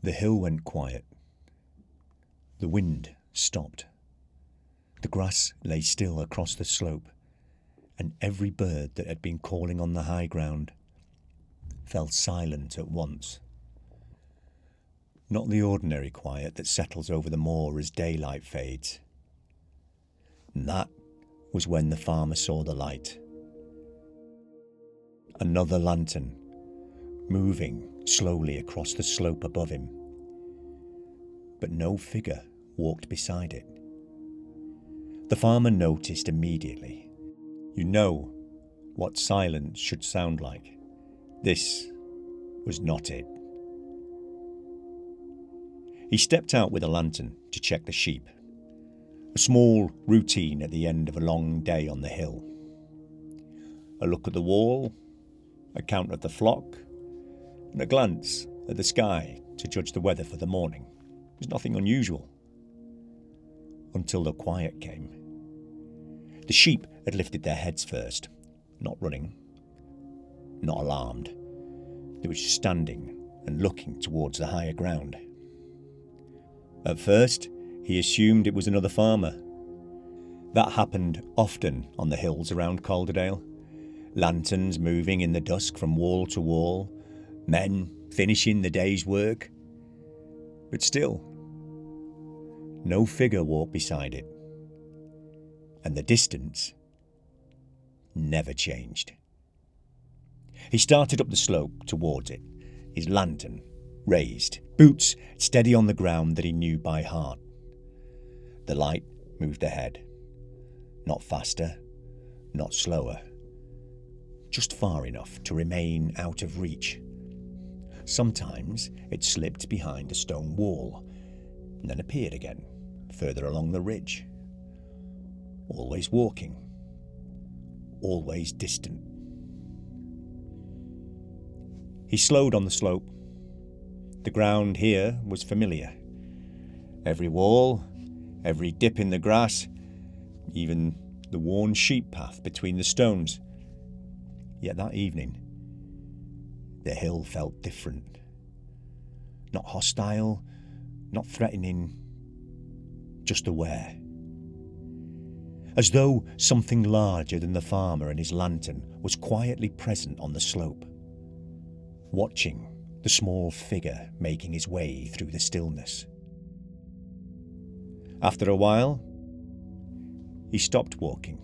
The hill went quiet. The wind stopped. The grass lay still across the slope, and every bird that had been calling on the high ground fell silent at once. Not the ordinary quiet that settles over the moor as daylight fades. And that was when the farmer saw the light. Another lantern, moving slowly across the slope above him. But no figure walked beside it. The farmer noticed immediately. You know what silence should sound like. This was not it. He stepped out with a lantern to check the sheep. A small routine at the end of a long day on the hill. A look at the wall, a count of the flock, and a glance at the sky to judge the weather for the morning. It was nothing unusual. Until the quiet came. The sheep had lifted their heads first, not running, not alarmed. They were just standing and looking towards the higher ground. At first, he assumed it was another farmer. That happened often on the hills around Calderdale. Lanterns moving in the dusk from wall to wall, men finishing the day's work. But still, no figure walked beside it. And the distance never changed. He started up the slope towards it, his lantern raised, boots steady on the ground that he knew by heart. The light moved ahead. Not faster, not slower. Just far enough to remain out of reach. Sometimes it slipped behind a stone wall, and then appeared again, further along the ridge. Always walking. Always distant. He slowed on the slope. The ground here was familiar. Every wall, every dip in the grass, even the worn sheep path between the stones. Yet that evening, the hill felt different. Not hostile, not threatening, just aware. As though something larger than the farmer and his lantern was quietly present on the slope, watching the small figure making his way through the stillness. After a while, he stopped walking.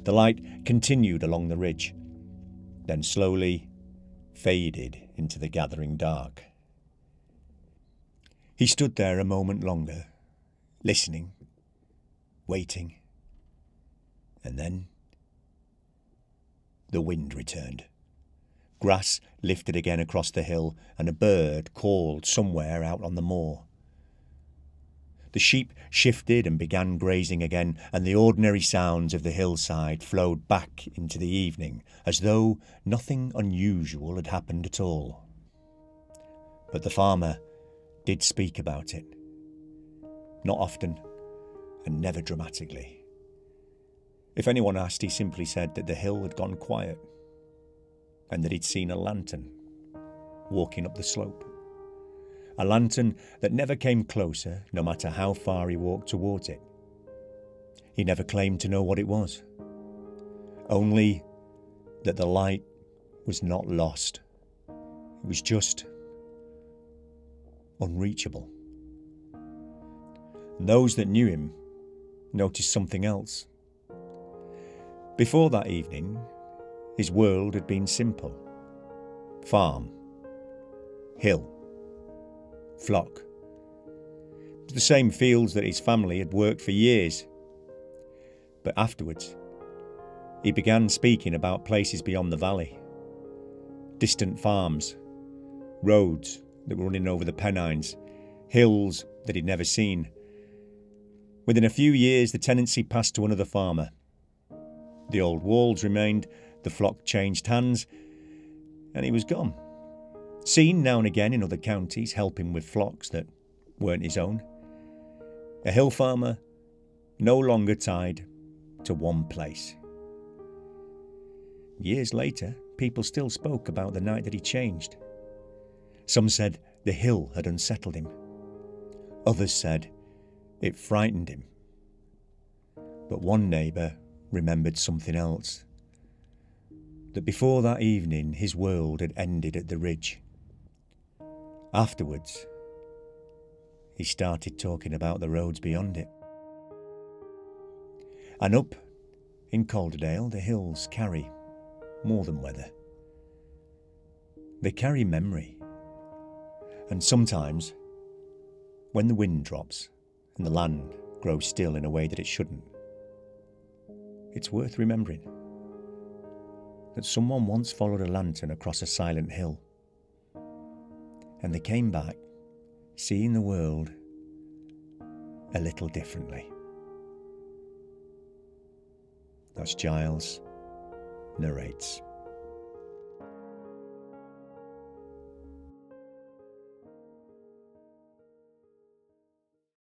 The light continued along the ridge, then slowly faded into the gathering dark. He stood there a moment longer, listening, waiting, and then the wind returned. Grass lifted again across the hill, and a bird called somewhere out on the moor. The sheep shifted and began grazing again, and the ordinary sounds of the hillside flowed back into the evening, as though nothing unusual had happened at all. But the farmer did speak about it. Not often, and never dramatically. If anyone asked, he simply said that the hill had gone quiet, and that he'd seen a lantern walking up the slope. A lantern that never came closer, no matter how far he walked towards it. He never claimed to know what it was. Only that the light was not lost. It was just unreachable. And those that knew him noticed something else. Before that evening, his world had been simple. Farm, hill, flock. The same fields that his family had worked for years. But afterwards, he began speaking about places beyond the valley. Distant farms, roads that were running over the Pennines, hills that he'd never seen. Within a few years, the tenancy passed to another farmer. The old walls remained, the flock changed hands, and he was gone. Seen now and again in other counties, helping with flocks that weren't his own. A hill farmer, no longer tied to one place. Years later, people still spoke about the night that he changed. Some said the hill had unsettled him. Others said it frightened him. But one neighbour remembered something else. That before that evening his world had ended at the ridge. Afterwards, he started talking about the roads beyond it. And up in Calderdale, the hills carry more than weather. They carry memory. And sometimes, when the wind drops and the land grows still in a way that it shouldn't, it's worth remembering that someone once followed a lantern across a silent hill, and they came back seeing the world a little differently. That's Giles Narrates.